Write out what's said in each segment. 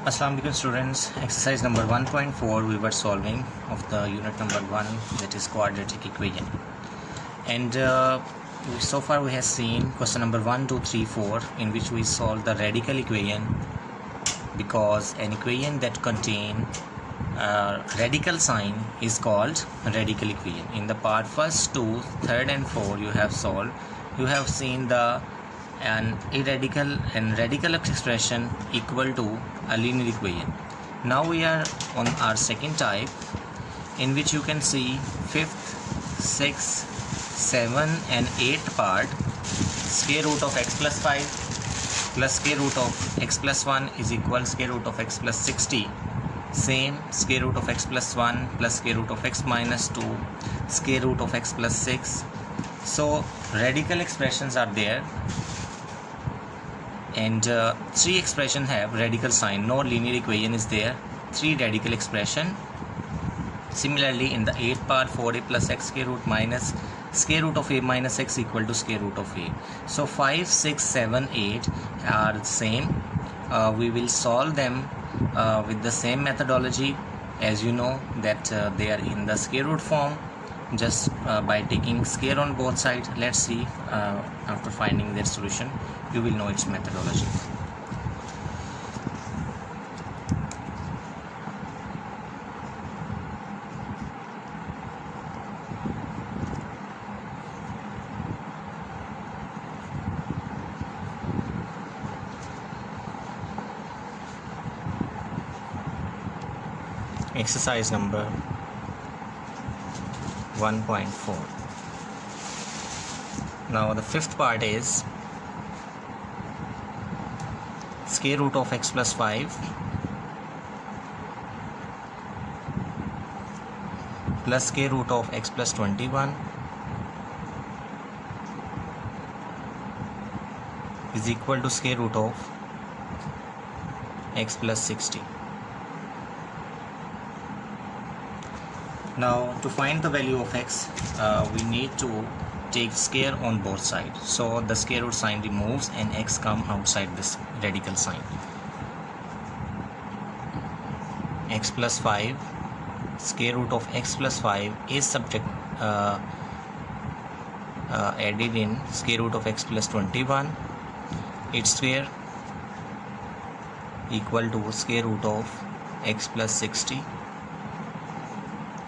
Assalamu alaikum students. Exercise number 1.4 we were solving of the unit number 1, that is quadratic equation. And so far we have seen question number 1, 2, 3, 4 in which we solve the radical equation, because an equation that contain radical sign is called radical equation. In the part first 2, 3rd and 4 you have solved. You have seen an radical expression equal to a linear equation. Now we are on our second type, in which you can see 5th, 6th, 7th and 8th part. Square root of x plus 5 plus square root of x plus 1 is equal square root of x plus 60. Same, square root of x plus 1 plus square root of x minus 2, square root of x plus 6. So radical expressions are there, and 3 expressions have radical sign. No linear equation is there. 3 radical expression. Similarly, in the 8th part, 4a plus x square root minus square root of a minus x equal to square root of a. So 5, 6, 7, 8 are the same. We will solve them with the same methodology. As you know that they are in the square root form, just by taking square on both sides. Let's see, after finding their solution you will know its methodology. Exercise number 1.4. Now the 5th part is square root of x plus 5 plus square root of x plus 21 is equal to square root of x plus 60. Now to find the value of x, we need to take square on both sides. So the square root sign removes and x come outside this radical sign. X plus 5, square root of x plus 5 is added in square root of x plus 21. Its square equal to square root of x plus 60.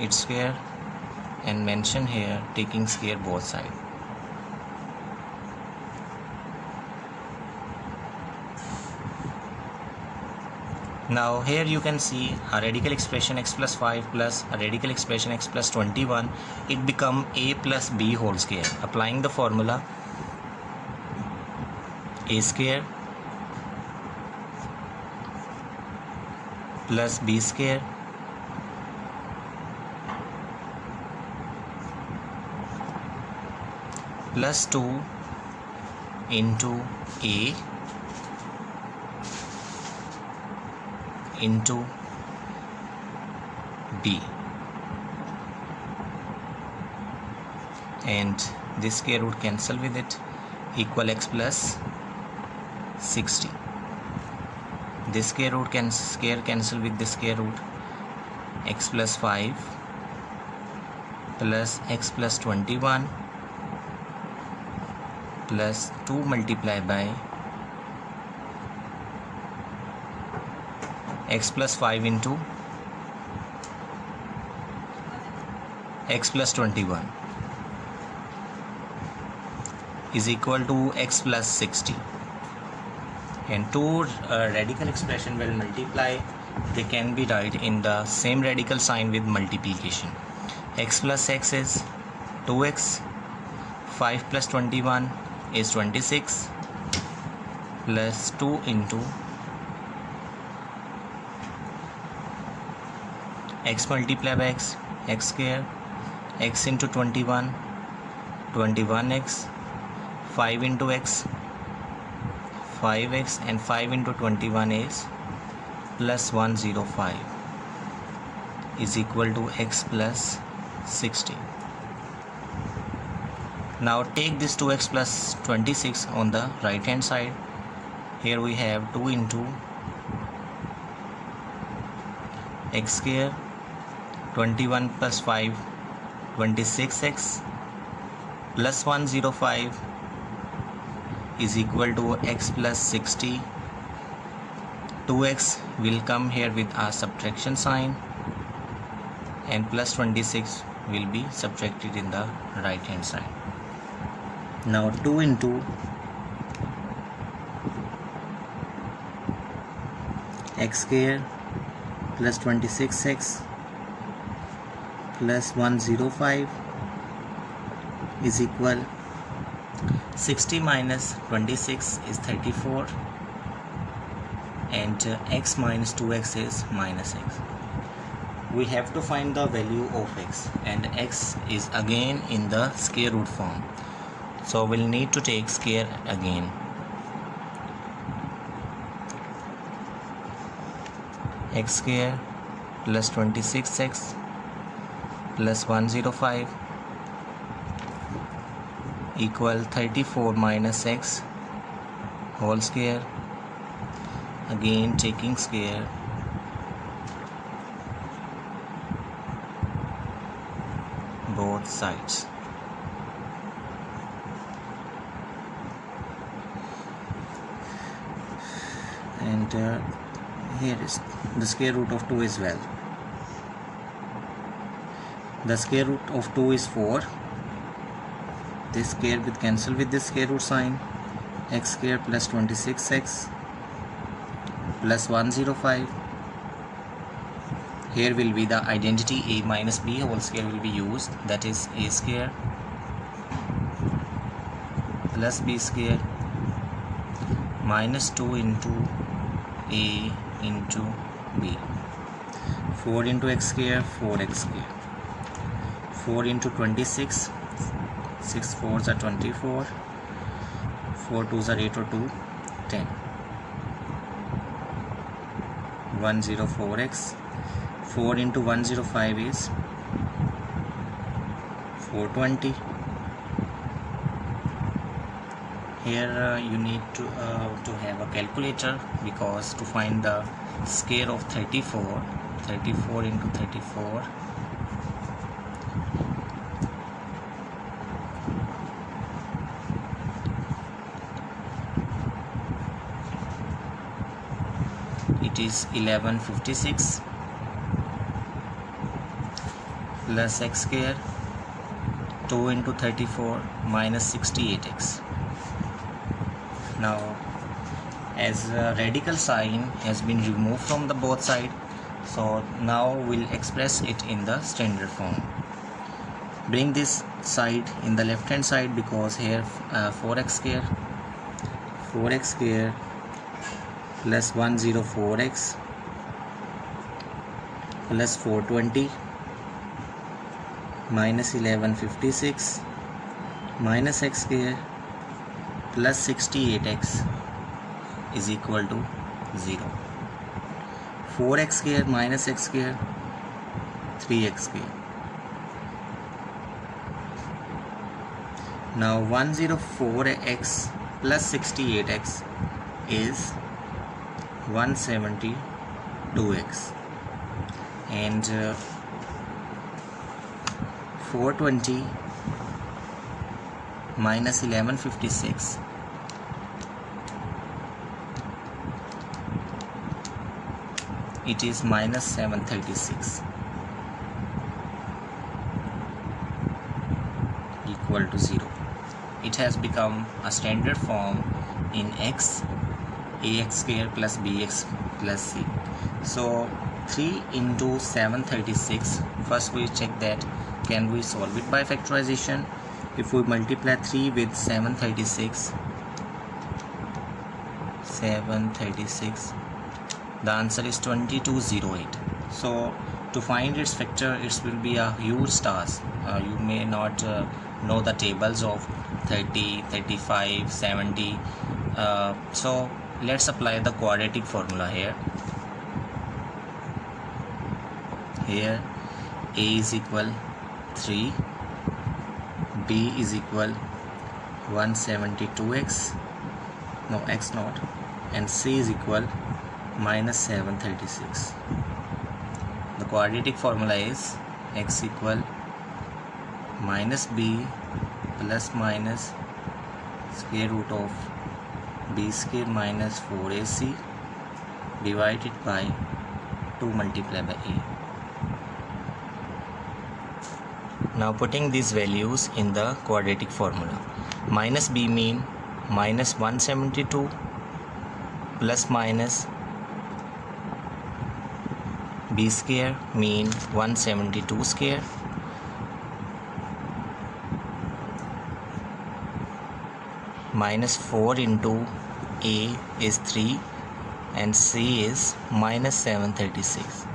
Its square, and mention here taking square both sides. Now here you can see a radical expression x plus 5 plus a radical expression x plus 21. It become a plus b whole square. Applying the formula, a square plus b square plus 2 into a into b, and this square root cancel with it, equal x plus 60. This square root can cancel with this square root, x plus 5 plus x plus 21 plus 2 multiplied by x plus 5 into x plus 21 is equal to x plus 60. And two radical expression will multiply. They can be written in the same radical sign with multiplication. X plus x is 2x, 5 plus 21 is 26, plus 2 into x multiplied by x, x square, x into 21, 21x, 5 into x, 5x, and 5 into 21 is plus 105 is equal to x plus 60. Now take this 2x plus 26 on the right hand side. Here we have 2 into x square, 21 plus 5, 26x, plus 105 is equal to x plus 60. 2x will come here with a subtraction sign, and plus 26 will be subtracted in the right hand side. Now 2 into x square plus 26x plus 105 is equal 60 minus 26 is 34, and x minus 2x is minus x. We have to find the value of x, and x is again in the square root form, so we'll need to take square again. X square plus 26x plus 105 equal 34 minus x whole square. Again taking square, both sides. And here is the square root of 2 as well. The square root of 2 is 4. This square will cancel with this square root sign. X square plus 26x plus 105. Here will be the identity a minus b whole square will be used, that is a square plus b square minus 2 into a into b. 4 into x square, 4x square. 4 into 26, 6 4s are 24, 4 2s are 8 or 2, 10. 104x. 4 into 105 is 420. Here you need to have a calculator, because to find the square of 34 into 34, it is 1156 plus x square, 2 into 34 minus 68x. Now as a radical sign has been removed from the both side, so now we'll express it in the standard form. Bring this side in the left hand side, because here 4x square plus 104x plus 420 minus 1156 minus x square plus 68x is equal to 0. 4x square minus x square, 3x square. Now 104x plus 68x is 172x, and 420 minus 1156 it is minus 736 equal to 0. It has become a standard form in x, ax square plus bx plus c. So 3 into 736, first we check that can we solve it by factorization. If we multiply 3 with 736, the answer is 2208. So to find its factor, it will be a huge task. You may not know the tables of 30, 35, 70. So let's apply the quadratic formula here. Here a is equal 3, b is equal 172x, no x naught, and c is equal minus 736. quadratic formula is x equal minus b plus minus square root of b square minus 4ac divided by 2 multiplied by a. Now putting these values in the quadratic formula, minus b mean minus 172 plus minus b square mean 172 square minus 4 into a is 3 and c is minus 736.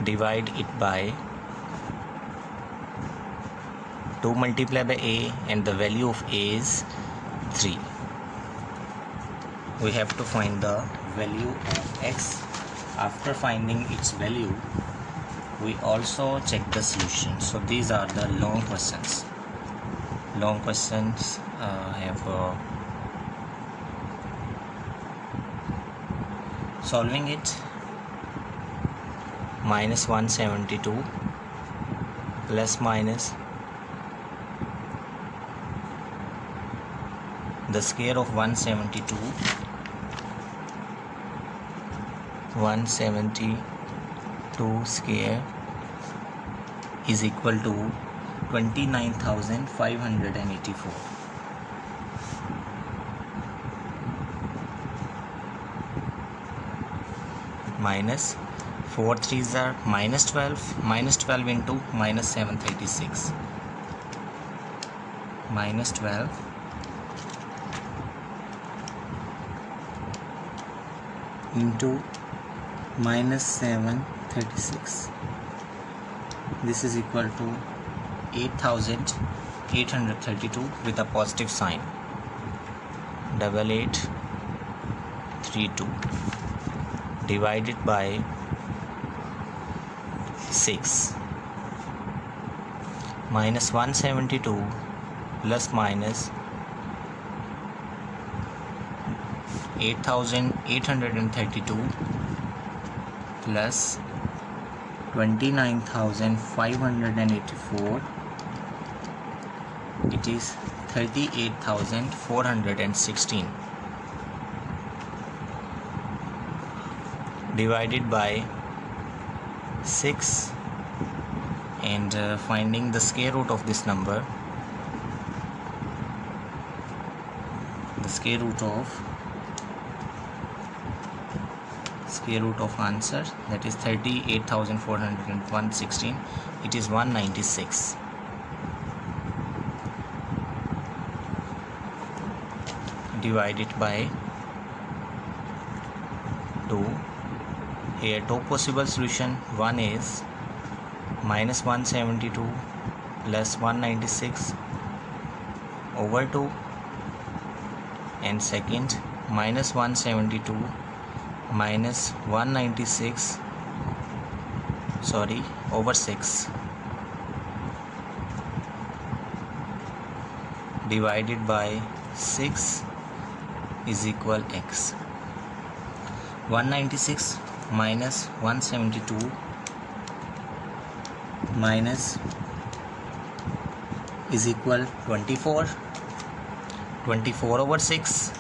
Divide it by 2 multiplied by a and the value of a is 3. We have to find the value of x. After finding its value, we also check the solution. So these are the long questions. Long questions have solving it. Minus 172 plus minus the square of 172 square is equal to 29,584. Minus 4 3s are minus 12. Minus 12 into minus 736. Minus 12 into minus 736. This is equal to 8,832 with a positive sign. 8832 divided by 6. Minus 172 plus minus 8,832 plus 29,584, it is 38,416 divided by 6 and finding the square root of this number. The square root of answer, that is 38,416, it is 196. Divided by 2. Here two possible solution. One is minus 172 plus 196 over 2, and second minus 172 minus 196 over 6 divided by 6 is equal x. 196 minus 172 minus is equal 24. 24 over 6.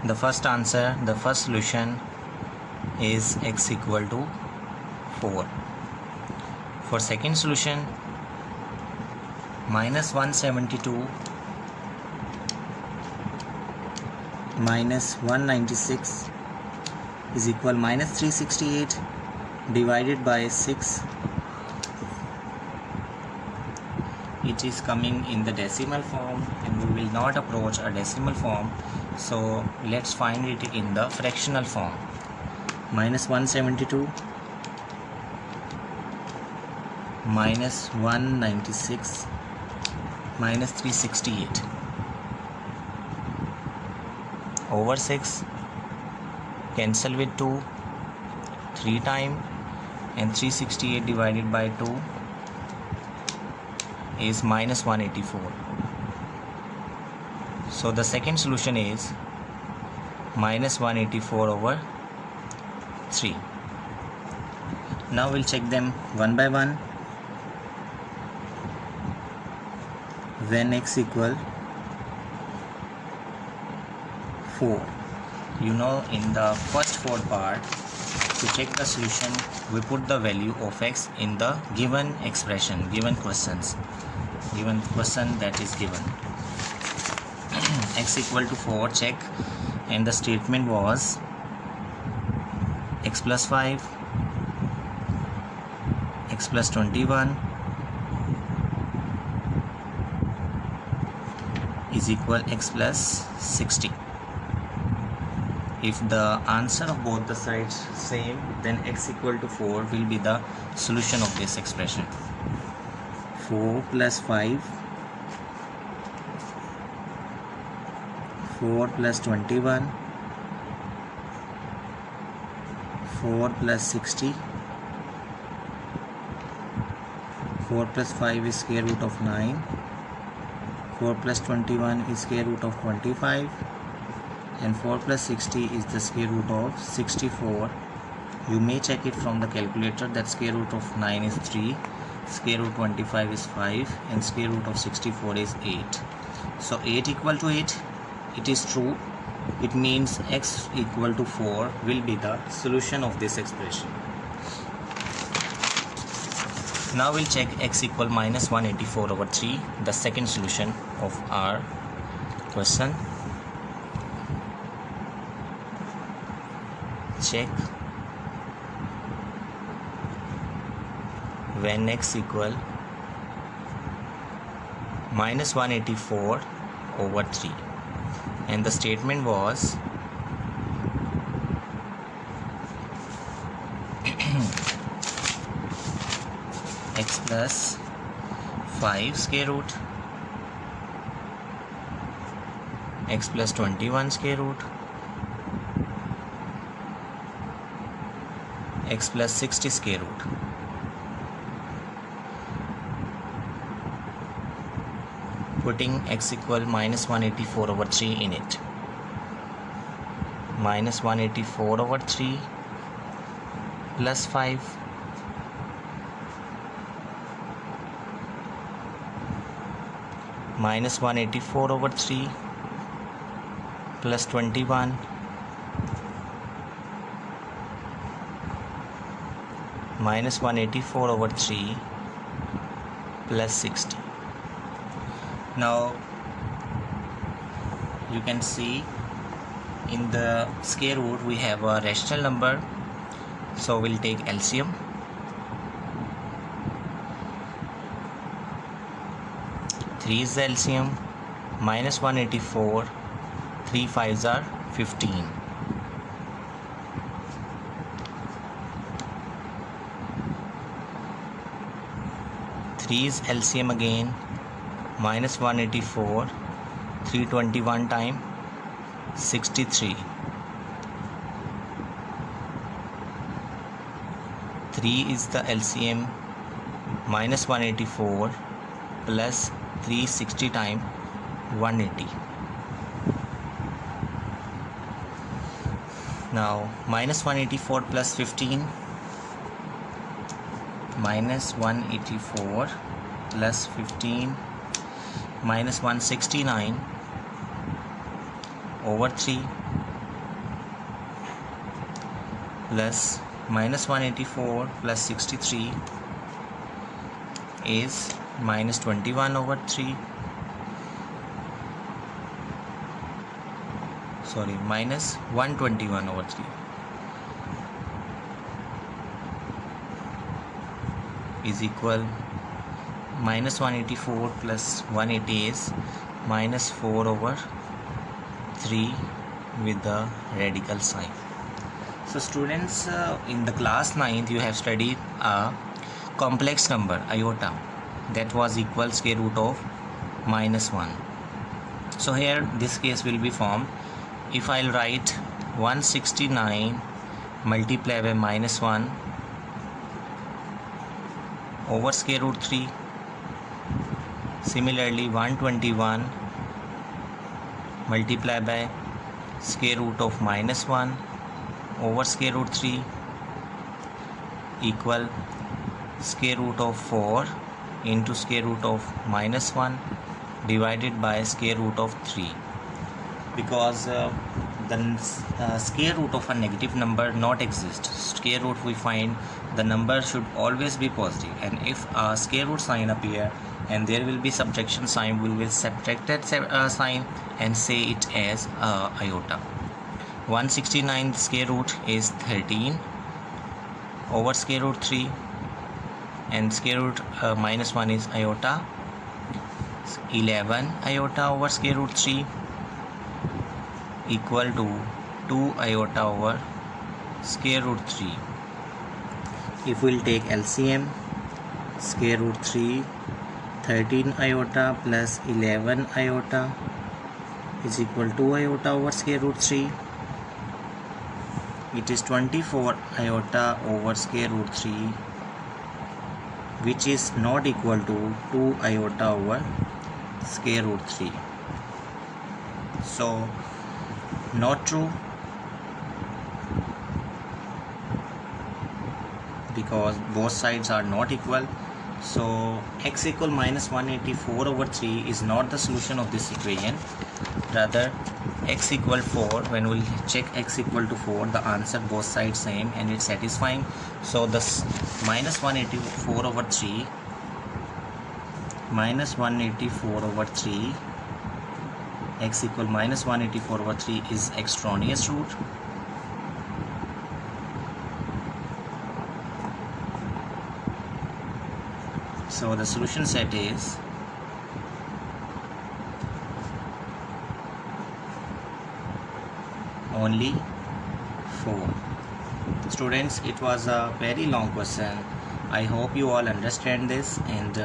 The first answer, the first solution is x equal to 4. For second solution, minus 172 minus 196 is equal minus 368 divided by 6. It is coming in the decimal form and we will not approach a decimal form, so let's find it in the fractional form. Minus 172 minus 196 minus 368 over 6, cancel with 2 3 times, and 368 divided by 2 is minus 184. So the second solution is minus 184 over 3. Now we'll check them one by one. When x equal 4, you know, in the first 4 part, to check the solution we put the value of x in the given expression, given question that is given. X equal to 4, check, and the statement was x plus 5, x plus 21 is equal x plus 60. If the answer of both the sides same, then x equal to 4 will be the solution of this expression. 4 plus 5, 4 plus 21, 4 plus 60, 4 plus 5 is square root of 9, 4 plus 21 is square root of 25, and 4 plus 60 is the square root of 64. You may check it from the calculator that square root of 9 is 3, square root 25 is 5, and square root of 64 is 8. So 8 equal to 8, it is true. It means x equal to 4 will be the solution of this expression. Now we'll check x equal minus 184 over 3, the second solution of our question. Check when x equal minus 184 over 3, and the statement was x plus 5 square root, x plus 21 square root, x plus 60 square root. Putting x equal minus 184 over 3 in it. Minus 184 over 3 plus 5 minus 184 over 3 plus 21 minus 184 over 3 plus 60. Now you can see in the square root we have a rational number, so we'll take LCM. Three is the LCM. Minus 184, 3 5s are 15. Three is LCM again. Minus 184, 321 time 63. 3 is the LCM. Minus 184 plus 360 time 180. Now minus 184 plus 15, minus 184 plus 15 minus 169 over 3 plus minus 184 plus 63 is minus 21 over 3, sorry, minus 121 over 3 is equal minus 184 plus 180 is minus 4 over 3 with the radical sign. So students, in the class 9th you have studied a complex number iota that was equal square root of minus 1. So here this case will be formed. If I'll write 169 multiplied by minus 1 over square root 3, similarly 121 multiply by square root of minus 1 over square root 3 equal square root of 4 into square root of minus 1 divided by square root of 3, because the square root of a negative number not exist. Square root we find the number should always be positive, and if a square root sign appear and there will be subtraction sign, we will subtract that sign and say it as iota. 169 square root is 13 over square root 3, and square root minus 1 is iota. 11 iota over square root 3 equal to 2 iota over square root 3. If we'll take LCM, square root 3, 13 iota plus 11 iota is equal to 2 iota over square root 3. It is 24 iota over square root 3, which is not equal to 2 iota over square root 3. So not true, because both sides are not equal. So x equal minus 184 over 3 is not the solution of this equation. Rather, x equal 4, when we'll check x equal to 4, the answer both sides same and it's satisfying. So this minus 184 over 3 minus 184 over 3, x equal minus 184 over 3 is extraneous root. So the solution set is only 4. Students, it was a very long question. I hope you all understand this, and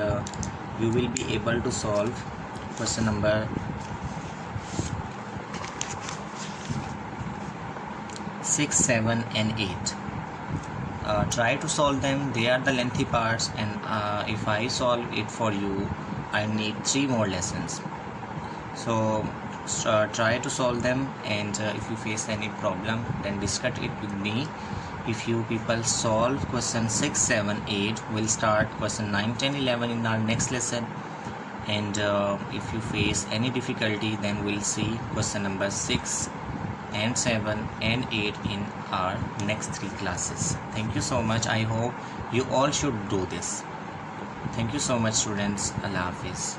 you will be able to solve question number 6, 7 and 8. Try to solve them. They are the lengthy parts, and if I solve it for you, I need 3 more lessons. So try to solve them, and if you face any problem, then discuss it with me. If you people solve question 6, 7, 8, we'll start question 9, 10, 11 in our next lesson. And if you face any difficulty, then we'll see question number 6 and 7 and 8 in our next 3 classes. Thank you so much. I hope you all should do this. Thank you so much, students. Allah Hafiz.